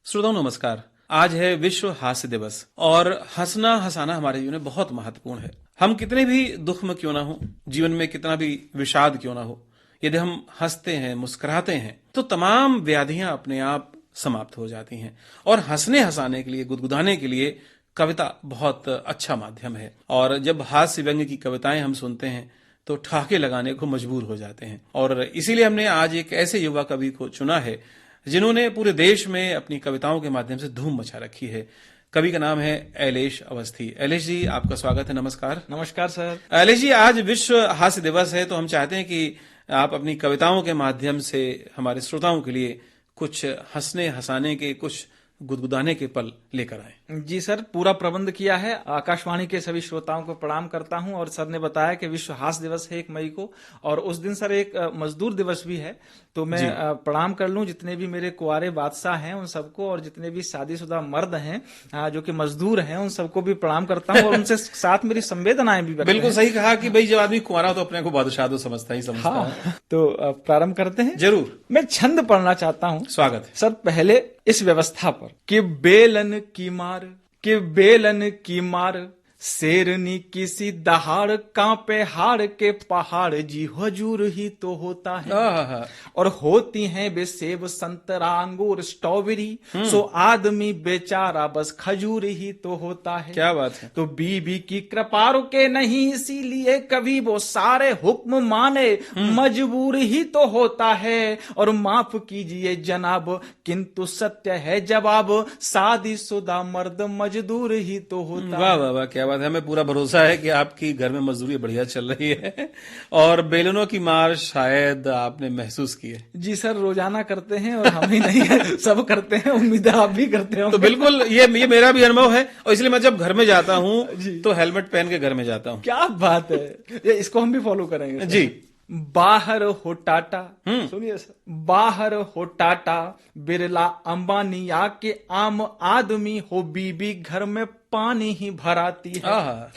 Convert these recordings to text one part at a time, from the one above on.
श्रोताओं नमस्कार। आज है विश्व हास्य दिवस और हंसना हंसाना हमारे जीवन में बहुत महत्वपूर्ण है। हम कितने भी दुख में क्यों ना हो, जीवन में कितना भी विषाद क्यों ना हो, यदि हम हंसते हैं, मुस्कुराते हैं तो तमाम व्याधियां अपने आप समाप्त हो जाती हैं। और हंसने हंसाने के लिए, गुदगुदाने के लिए कविता बहुत अच्छा माध्यम है। और जब हास्य व्यंग्य की कविताएं हम सुनते हैं तो ठहाके लगाने को मजबूर हो जाते हैं। और इसीलिए हमने आज एक ऐसे युवा कवि को चुना है जिन्होंने पूरे देश में अपनी कविताओं के माध्यम से धूम मचा रखी है। कवि का नाम है ऐलेश अवस्थी। ऐलेश जी, आपका स्वागत है। नमस्कार। नमस्कार सर। ऐलेश जी, आज विश्व हास्य दिवस है तो हम चाहते हैं कि आप अपनी कविताओं के माध्यम से हमारे श्रोताओं के लिए कुछ हंसने हंसाने के, कुछ गुदगुदाने के पल लेकर आए। जी सर, पूरा प्रबंध किया है। आकाशवाणी के सभी श्रोताओं को प्रणाम करता हूं। और सर ने बताया कि विश्व हास्य दिवस है 1 मई को, और उस दिन सर एक मजदूर दिवस भी है। तो मैं प्रणाम कर लूं जितने भी मेरे कुंवारे बादशाह हैं उन सबको, और जितने भी शादीशुदा मर्द हैं जो कि मजदूर हैं उन सबको भी प्रणाम करता हूं। और उनसे साथ मेरी संवेदनाएं भी। बिल्कुल सही कहा कि भाई जब आदमी कुंवारा हो तो अपने को बादशाह तो समझता है। तो प्रारंभ करते हैं। जरूर। मैं छंद पढ़ना चाहता हूँ। स्वागत है सर। पहले इस व्यवस्था पर कि बेलन की मार, कि बेलन की मार, शेरनी किसी दहाड़, कांपे हाड़ के पहाड़, जी हजूर ही तो होता है। और होती हैं बे सेब संतरा अंगूर स्ट्रॉबेरी, सो आदमी बेचारा बस खजूर ही तो होता है। क्या बात है। तो बीबी की कृपा रुके नहीं, इसीलिए कभी वो सारे हुक्म माने, मजबूर ही तो होता है। और माफ कीजिए जनाब, किंतु सत्य है जवाब, शादीशुदा मर्द मजदूर ही तो होता है। वाह वाह वाह, क्या बात है। हमें पूरा भरोसा है कि आपकी घर में मजदूरी बढ़िया चल रही है और बेलनों की मार शायद आपने महसूस की है। जी सर, रोजाना करते हैं और हम ही नहीं सब करते हैं। उम्मीद है आप भी करते हो। तो बिल्कुल ये मेरा भी अनुभव है, और इसलिए मैं जब घर में जाता हूँ तो हेलमेट पहन के घर में जाता हूँ। क्या बात है, इसको हम भी फॉलो करेंगे जी। बाहर हो टाटा, सुनिए सर, बाहर हो टाटा बिरला अंबानी, आके आम आदमी हो बीबी घर में पानी ही भराती है।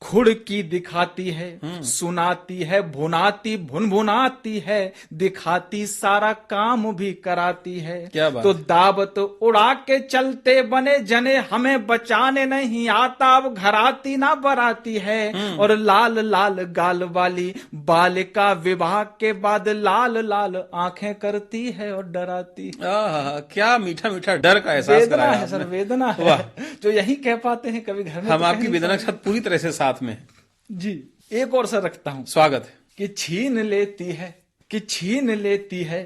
खुड़की दिखाती है, सुनाती है, भुनाती भुनभुनाती है, दिखाती सारा काम भी कराती है। क्या बात। तो दावत उड़ा के चलते बने जने, हमें बचाने नहीं आता, अब घराती ना बराती है। और लाल लाल गाल वाली बालिका विवाह के बाद लाल लाल आंखें करती है और डराती है। क्या मीठा मीठा डर का एहसास कराया है सर, वेदना है जो यही कह पाते हैं कभी घर में। हम आपकी वेदना के साथ पूरी तरह से साथ में जी। एक और सर रखता हूं। स्वागत है। कि छीन लेती है, कि छीन लेती है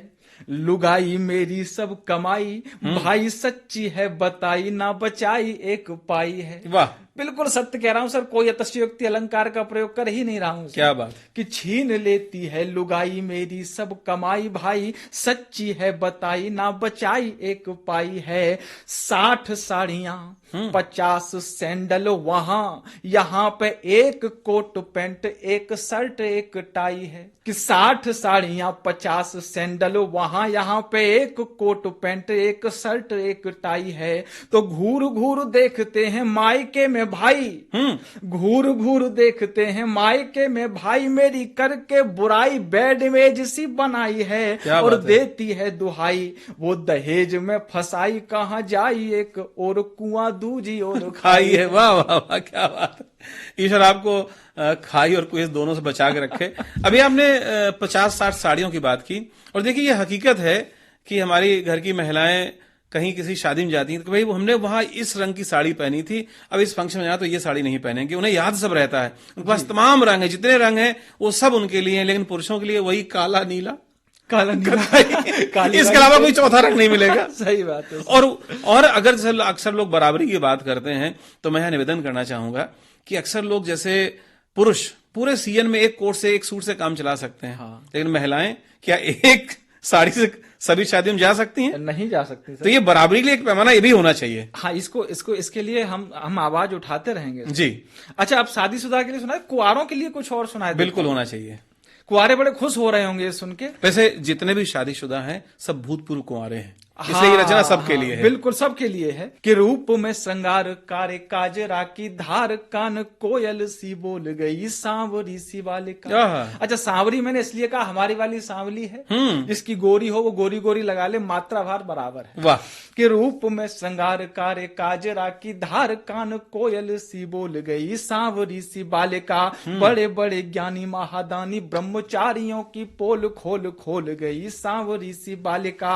लुगाई मेरी सब कमाई, भाई सच्ची है बताई, ना बचाई एक पाई है। वाह, बिल्कुल सत्य कह रहा हूं सर, कोई अतिशयोक्ति अलंकार का प्रयोग कर ही नहीं रहा हूं। क्या बात। कि छीन लेती है लुगाई मेरी सब कमाई, भाई सच्ची है बताई, ना बचाई एक पाई है। 60 साड़ियां 50 सैंडल वहां, यहाँ पे एक कोट पैंट एक शर्ट एक टाई है। कि 60 साड़ियां 50 सैंडल वहां, यहाँ पे एक कोट पैंट एक शर्ट एक टाई है। तो घूर घूर देखते हैं मायके में भाई, घूर घूर देखते हैं मायके में भाई, मेरी करके बुराई बेड इमेज सी बनाई है। और देती है दुहाई वो दहेज में फसाई, कहाँ जाई एक और कुआं दूजी और खाई है। वाह वाह वाह, क्या बात है। ईश्वर आपको खाई और कुएं दोनों से बचा के रखे। अभी आपने 50-60 साड़ियों की बात की, और देखिए ये हकीकत है कि हमारी घर की महिलाएं कहीं किसी शादी में जाती हैं तो भाई हमने वहां इस रंग की साड़ी पहनी थी, अब इस फंक्शन में जाना तो ये साड़ी नहीं पहनेंगे। उन्हें याद सब रहता है, उनके पास तमाम रंग है, जितने रंग हैं वो सब उनके लिए हैं। लेकिन पुरुषों के लिए वही काला नीला काला इसके अलावा कोई चौथा रंग नहीं मिलेगा। सही बात है। और अगर अक्सर लोग बराबरी की बात करते हैं तो मैं निवेदन करना चाहूंगा कि अक्सर लोग जैसे पुरुष पूरे सीजन में एक कोट से एक सूट से काम चला सकते हैं, लेकिन महिलाएं क्या एक साड़ी से सभी शादियों में जा सकती हैं? नहीं जा सकती सर। तो ये बराबरी के लिए एक पैमाना ये भी होना चाहिए। हाँ, इसके लिए हम आवाज उठाते रहेंगे जी। अच्छा, आप शादीशुदा के लिए सुनाए, कुंवारों के लिए कुछ और सुनाए? बिल्कुल होना चाहिए। कुंवारे बड़े खुश हो रहे होंगे सुन के। वैसे जितने भी शादीशुदा हैं सब भूतपूर्व कुंवारे हैं। इसलिए ये रचना सबके लिए है। बिल्कुल सबके लिए है कि रूप में श्रृंगार कारे काजरा की धार, कान कोयल सी बोल गई सांवरी सी बालिका। अच्छा, सांवरी मैंने इसलिए कहा, हमारी वाली सांवली है, जिसकी गोरी हो वो गोरी गोरी लगा ले, मात्रा भार बराबर है। वाह। कि रूप में श्रृंगार कारे काजरा की धार, कान कोयल सी बोल गई सांवरी सी बालिका। बड़े बड़े ज्ञानी महादानी ब्रह्मचारियों की पोल खोल खोल गई सांवरी सी बालिका।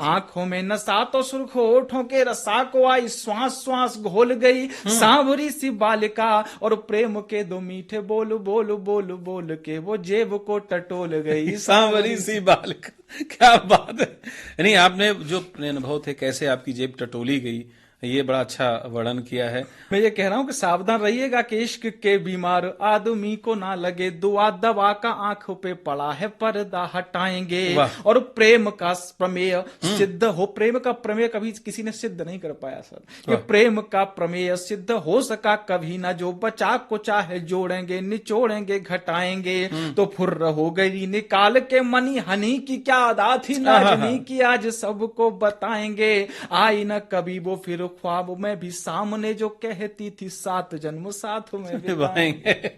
आंखों में नशा तो सुर्ख होठों के रसा को आई, श्वास श्वास घोल गई सांवरी सी बालिका। और प्रेम के दो मीठे बोल बोल बोल बोल के वो जेब को टटोल गई सांवरी सी बालिका। क्या बात है। नहीं, आपने जो अपने अनुभव थे कैसे आपकी जेब टटोली गई, ये बड़ा अच्छा वर्णन किया है। मैं ये कह रहा हूँ कि सावधान रहिएगा कि इश्क के बीमार आदमी को ना लगे दुआ, दवा का आंखों पे पड़ा है पर्दा हटाएंगे। और प्रेम का प्रमेय सिद्ध हो, प्रेम का प्रमेय कभी किसी ने सिद्ध नहीं कर पाया सर, कि प्रेम का प्रमेय सिद्ध हो सका कभी ना, जो बचा को चाहे जोड़ेंगे निचोड़ेंगे घटाएंगे। तो फुर्र हो गई निकाल के मनी हनी की क्या अदा थी नाजनी की, आज सबको बताएंगे। आई न कभी वो फिर ख्वाब में भी सामने जो कहती थी 7 जन्म साथ में बिताएंगे।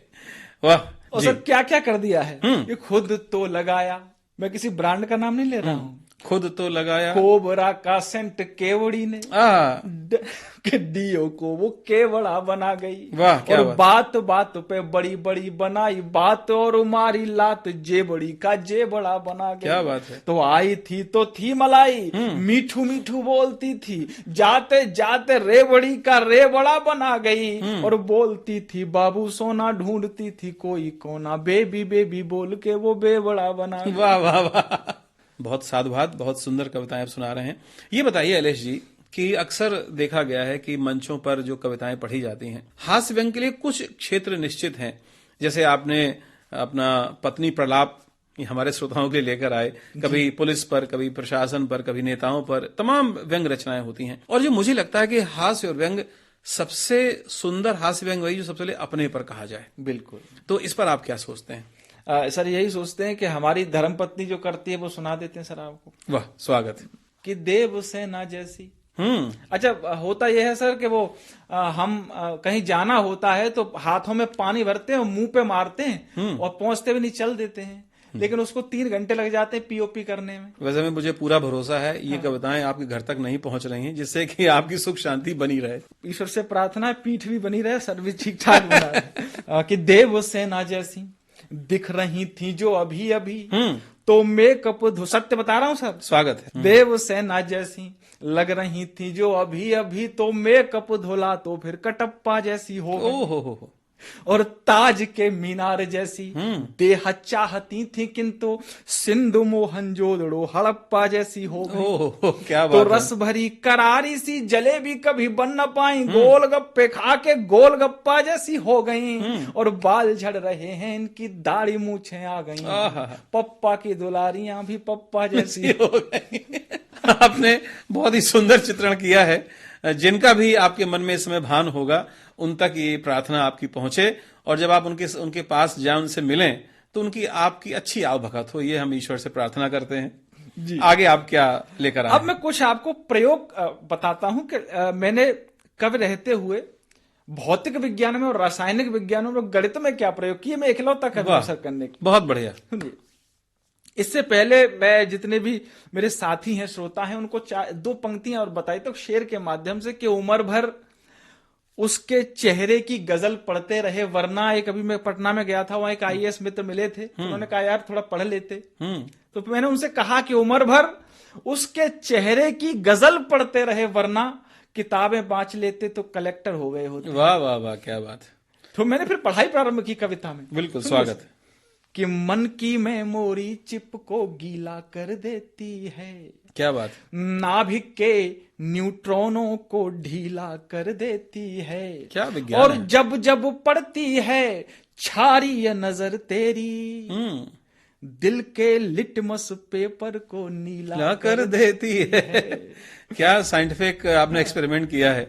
वाह। और सर क्या क्या कर दिया है, ये खुद तो लगाया, मैं किसी ब्रांड का नाम नहीं ले रहा हूँ, खुद तो लगाया कोबरा का सेंट केवड़ी ने डीओ को वो केवड़ा बना गई। वाह, क्या और बात बात पे बड़ी बड़ी बनाई बात, और उमारी लात जेबड़ी का जेबड़ा बना गई। क्या बात है। तो आई थी तो थी मलाई, मीठू मीठू बोलती थी, जाते जाते रेवड़ी का रेवड़ा बना गई। और बोलती थी बाबू सोना, ढूंढती थी कोई कोना, बेबी बेबी बोल के वो बेवड़ा बना गई। वाह वाह वाह, बहुत साधुवाद, बहुत सुंदर कविताएं आप सुना रहे हैं। ये बताइए अलेश जी कि अक्सर देखा गया है कि मंचों पर जो कविताएं पढ़ी जाती हैं, हास्य व्यंग के लिए कुछ क्षेत्र निश्चित हैं। जैसे आपने अपना पत्नी प्रलाप हमारे श्रोताओं के लिए लेकर आए, कभी पुलिस पर, कभी प्रशासन पर, कभी नेताओं पर, तमाम व्यंग रचनाएं होती हैं। और जो मुझे लगता है कि हास्य और व्यंग, सबसे सुंदर हास्य व्यंग वही जो सबसे पहले अपने पर कहा जाए। बिल्कुल। तो इस पर आप क्या सोचते हैं? सर यही सोचते हैं कि हमारी धर्मपत्नी जो करती है वो सुना देते हैं सर आपको। वाह, स्वागत है। कि देव सेना जैसी। अच्छा, होता यह है सर कि वो हम कहीं जाना होता है तो हाथों में पानी भरते हैं और मुंह पे मारते हैं और पहुंचते भी नहीं चल देते हैं, लेकिन उसको 3 घंटे लग जाते हैं पीओपी करने में। वैसे में मुझे पूरा भरोसा है ये कविताएं आपके घर तक नहीं पहुंच रही हैं, जिससे कि आपकी सुख शांति बनी रहे। ईश्वर से प्रार्थना है पीठ भी बनी रहे, सर भी ठीक ठाक बना रहे। कि देव सेना जैसी दिख रही थी जो अभी अभी, तो मेकअप सत्य बता रहा हूं सर, स्वागत है। देव सेना जैसी लग रही थी जो अभी अभी, तो मेकअप धोला तो फिर कटप्पा जैसी हो। ओहो। और ताज के मीनार जैसी देह चाहती थी, किंतु सिंधु मोहनजोदड़ो हड़प्पा जैसी हो गई। ओहो, क्या बात तो रस भरी करारी सी जलेबी कभी बन न पाई, गोलगप्पे खा के गोलगप्पा जैसी हो गई। और बाल झड़ रहे हैं इनकी दाढ़ी मूछें आ गई, पप्पा की दुलारियां भी पप्पा जैसी हो गई। आपने बहुत ही सुंदर चित्रण किया है। जिनका भी आपके मन में इस समय भान होगा उन तक ये प्रार्थना आपकी पहुंचे, और जब आप उनके पास जाए, उनसे मिलें, तो उनकी आपकी अच्छी आवभगत हो, ये हम ईश्वर से प्रार्थना करते हैं जी। आगे आप क्या लेकर आए? अब मैं कुछ आपको प्रयोग बताता हूं कि मैंने कवि रहते हुए भौतिक विज्ञान में और रासायनिक विज्ञानों में, गणित में क्या प्रयोग किए, मैं इकलौता कवि अवसर करने की। बहुत बढ़िया। इससे पहले मैं जितने भी मेरे साथी हैं, श्रोता हैं, उनको 2 पंक्तियां और बताई तो शेर के माध्यम से, कि उम्र भर उसके चेहरे की गजल पढ़ते रहे वरना। एक अभी मैं पटना में गया था, वहां एक IAS मित्र मिले थे, उन्होंने कहा यार थोड़ा पढ़ लेते। तो मैंने उनसे कहा कि उम्र भर उसके चेहरे की गजल पढ़ते रहे वरना, किताबें बांच लेते तो कलेक्टर हो गए होते। वाह वाह वाह, क्या बात है। तो मैंने फिर पढ़ाई प्रारंभ की कविता में। बिल्कुल, स्वागत है। कि मन की मेमोरी चिप को गीला कर देती है, क्या बात। नाभिक के न्यूट्रॉनों को ढीला कर देती है, क्या विज्ञान और है। जब जब पड़ती है छारी ये नजर तेरी, दिल के लिटमस पेपर को नीला कर देती है। क्या साइंटिफिक आपने एक्सपेरिमेंट किया है।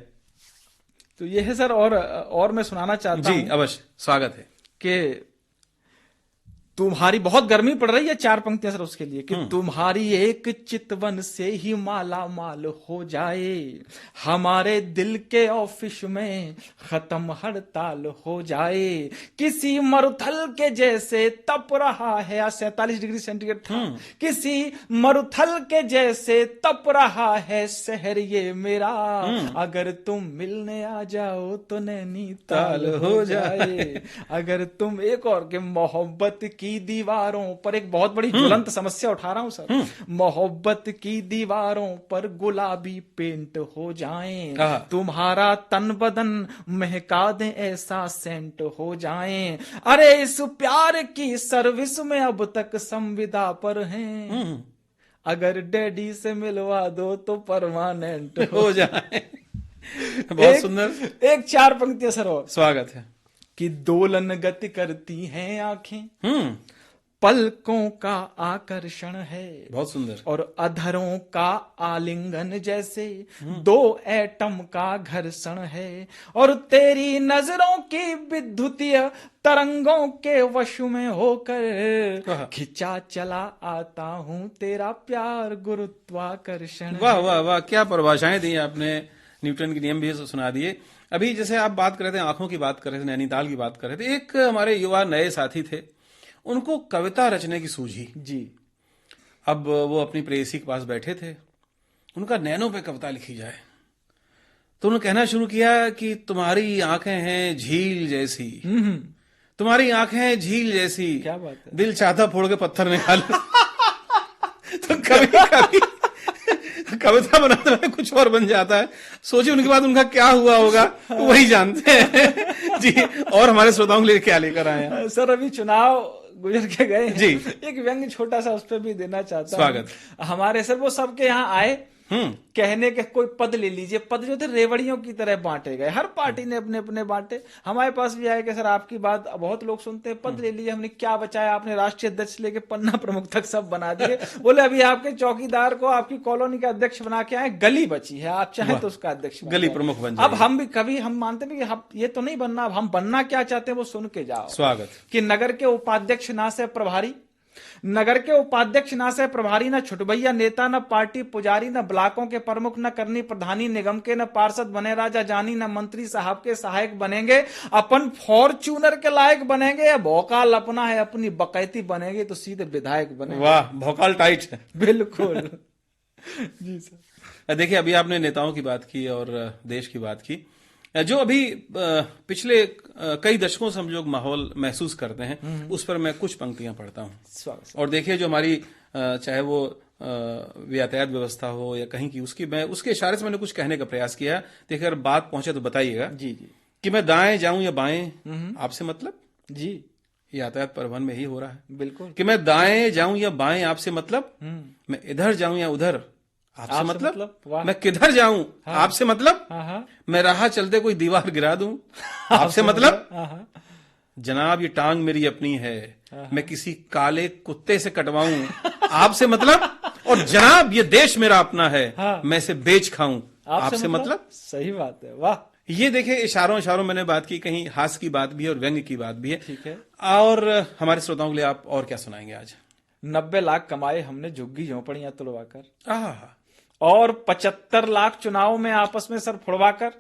तो ये है सर। और मैं सुनाना चाहता हूं जी, अवश्य, स्वागत है। कि तुम्हारी बहुत गर्मी पड़ रही है, 4 पंक्तियां सर उसके लिए कि तुम्हारी एक चितवन से ही माला माल हो जाए, हमारे दिल के ऑफिस में खत्म हड़ताल हो जाए, किसी मरुथल के जैसे तप रहा है, 47 डिग्री सेंटीग्रेड था, किसी मरुथल के जैसे तप रहा है शहर ये मेरा, अगर तुम मिलने आ जाओ तो नैनीताल हो जाए, अगर तुम एक और के मोहब्बत की दीवारों पर, एक बहुत बड़ी ज्वलंत समस्या उठा रहा हूं सर, मोहब्बत की दीवारों पर गुलाबी पेंट हो जाएं, तुम्हारा तन बदन महका दे ऐसा सेंट हो जाएं, अरे इस प्यार की सर्विस में अब तक संविदा पर हैं, अगर डैडी से मिलवा दो तो परमानेंट हो जाए। बहुत सुंदर। एक 4 पंक्तियां सर और स्वागत है। कि दोलन गति करती हैं आंखें, पलकों का आकर्षण है, बहुत सुंदर, और अधरों का आलिंगन जैसे 2 एटम का घर्षण है, और तेरी नजरों की विद्युतीय तरंगों के वश में होकर खिंचा चला आता हूं तेरा प्यार गुरुत्वाकर्षण। वाह वाह वाह, क्या परिभाषाएं दी आपने, न्यूटन के नियम भी सुना दिए। अभी जैसे आप बात कर रहे थे, आंखों की बात कर रहे थे, नैनीताल की बात कर रहे थे, एक हमारे युवा नए साथी थे, उनको कविता रचने की सूझी जी। अब वो अपनी प्रेयसी के पास बैठे थे, उनका नैनों पे कविता लिखी जाए, तो उन्होंने कहना शुरू किया कि तुम्हारी आंखें हैं झील जैसी, तुम्हारी आंखें झील जैसी, क्या बात है, दिल चाहता फोड़ के पत्थर निकाल। तो कभी कभी कविता बनाते हुए कुछ और बन जाता है। सोचिए उनके बाद उनका क्या हुआ होगा, वही जानते हैं जी। और हमारे श्रोताओं के लिए क्या लेकर आए हैं सर? अभी चुनाव गुजर के गए जी, एक व्यंग्य छोटा सा उस पर भी देना चाहता हूं। स्वागत। हमारे सर वो सबके यहाँ आए, कहने के कोई पद ले लीजिए, पद जो थे रेवड़ियों की तरह बांटे गए, हर पार्टी ने अपने अपने बांटे। हमारे पास भी आए कि सर आपकी बात बहुत लोग सुनते हैं, पद ले लीजिए। हमने क्या बचाया, आपने राष्ट्रीय अध्यक्ष लेके पन्ना प्रमुख तक सब बना दिए। बोले अभी आपके चौकीदार को आपकी कॉलोनी का अध्यक्ष बना के आए, गली बची है, आप चाहें तो उसका अध्यक्ष गली प्रमुख बन जाए। अब हम भी कभी हम मानते हैं कि ये तो नहीं बनना, अब हम बनना क्या चाहते हैं वो सुन के जाओ। स्वागत। कि नगर के उपाध्यक्ष ना से प्रभारी, नगर के उपाध्यक्ष ना से प्रभारी, न छुटभैया नेता, न पार्टी पुजारी, न ब्लॉकों के प्रमुख, न करनी प्रधानी निगम के, न पार्षद बने राजा जानी, न मंत्री साहब के सहायक बनेंगे, अपन फॉर्च्यूनर के लायक बनेंगे, या भौकाल अपना है अपनी बकैती बनेंगे तो सीधे विधायक बनेंगे। वाह, भौकाल टाइट है। बिल्कुल जी सर। देखिए अभी आपने नेताओं की बात की और देश की बात की, जो अभी पिछले कई दशकों से हम लोग माहौल महसूस करते हैं, उस पर मैं कुछ पंक्तियां पढ़ता हूं। और देखिए जो हमारी चाहे वो यातायात व्यवस्था हो या कहीं की, उसकी मैं उसके इशारे से मैंने कुछ कहने का प्रयास किया। देखिए अगर बात पहुंचे तो बताइएगा। जी जी। कि मैं दाएं जाऊं या बाएं, आपसे मतलब? जी, यातायात परिवहन में ही हो रहा है। बिल्कुल। कि मैं दाएं जाऊं या बाएं, आपसे मतलब? मैं इधर जाऊं या उधर, आपसे मतलब? मैं किधर जाऊं, आपसे मतलब? मैं राह चलते कोई दीवार गिरा दूं, आपसे मतलब? जनाब ये टांग मेरी अपनी है, मैं किसी काले कुत्ते से कटवाऊं, आपसे मतलब? और जनाब ये देश मेरा अपना है, मैं इसे बेच खाऊं, आपसे मतलब? सही बात है, वाह। ये देखिए इशारों इशारों मैंने बात की, कहीं हास्य की बात भी है और व्यंग्य की बात भी है। ठीक है। और हमारे श्रोताओं के लिए आप और क्या सुनाएंगे आज? 90 लाख कमाए हमने झुग्गी झोपड़ियां तुड़वाकर, आह, और 75 लाख चुनाव में आपस में सर फुड़वाकर,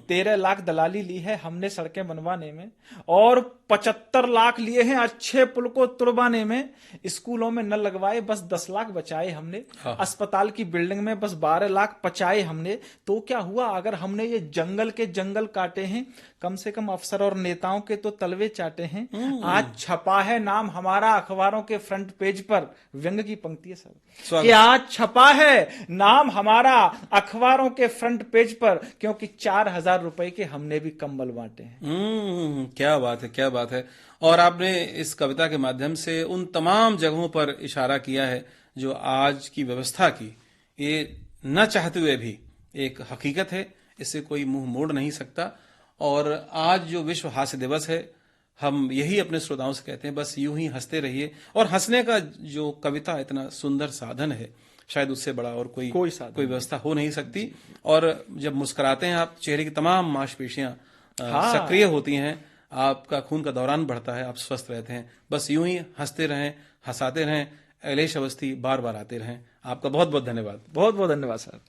13 लाख दलाली ली है हमने सड़कें बनवाने में, और 75 लाख लिए हैं अच्छे पुल को तुड़वाने में, स्कूलों में न लगवाए बस 10 लाख बचाए हमने, अस्पताल की बिल्डिंग में बस 12 लाख बचाए हमने। तो क्या हुआ अगर हमने ये जंगल के जंगल काटे हैं, कम से कम अफसर और नेताओं के तो तलवे चाटे हैं। आज छपा है नाम हमारा अखबारों के फ्रंट पेज पर, व्यंग्य की पंक्ति है सर, कि आज छपा है नाम हमारा अखबारों के फ्रंट पेज पर, क्योंकि 4,000 रुपए के हमने भी कंबल बांटे हैं। क्या बात है, क्या बात है। और आपने इस कविता के माध्यम से उन तमाम जगहों पर इशारा किया है जो आज की व्यवस्था की ये न चाहते हुए भी एक हकीकत है, इससे कोई मुंह मोड़ नहीं सकता। और आज जो विश्व हास्य दिवस है, हम यही अपने श्रोताओं से कहते हैं, बस यूं ही हंसते रहिए। और हंसने का जो कविता इतना सुंदर साधन है, शायद उससे बड़ा और कोई व्यवस्था हो नहीं सकती। और जब मुस्कुराते हैं आप, चेहरे की तमाम मांसपेशियां सक्रिय होती हैं, आपका खून का दौरान बढ़ता है, आप स्वस्थ रहते हैं। बस यूं ही हंसते रहें, हंसाते रहें। ऐलेश अवस्थी बार बार आते रहें। आपका बहुत बहुत धन्यवाद। बहुत बहुत धन्यवाद सर।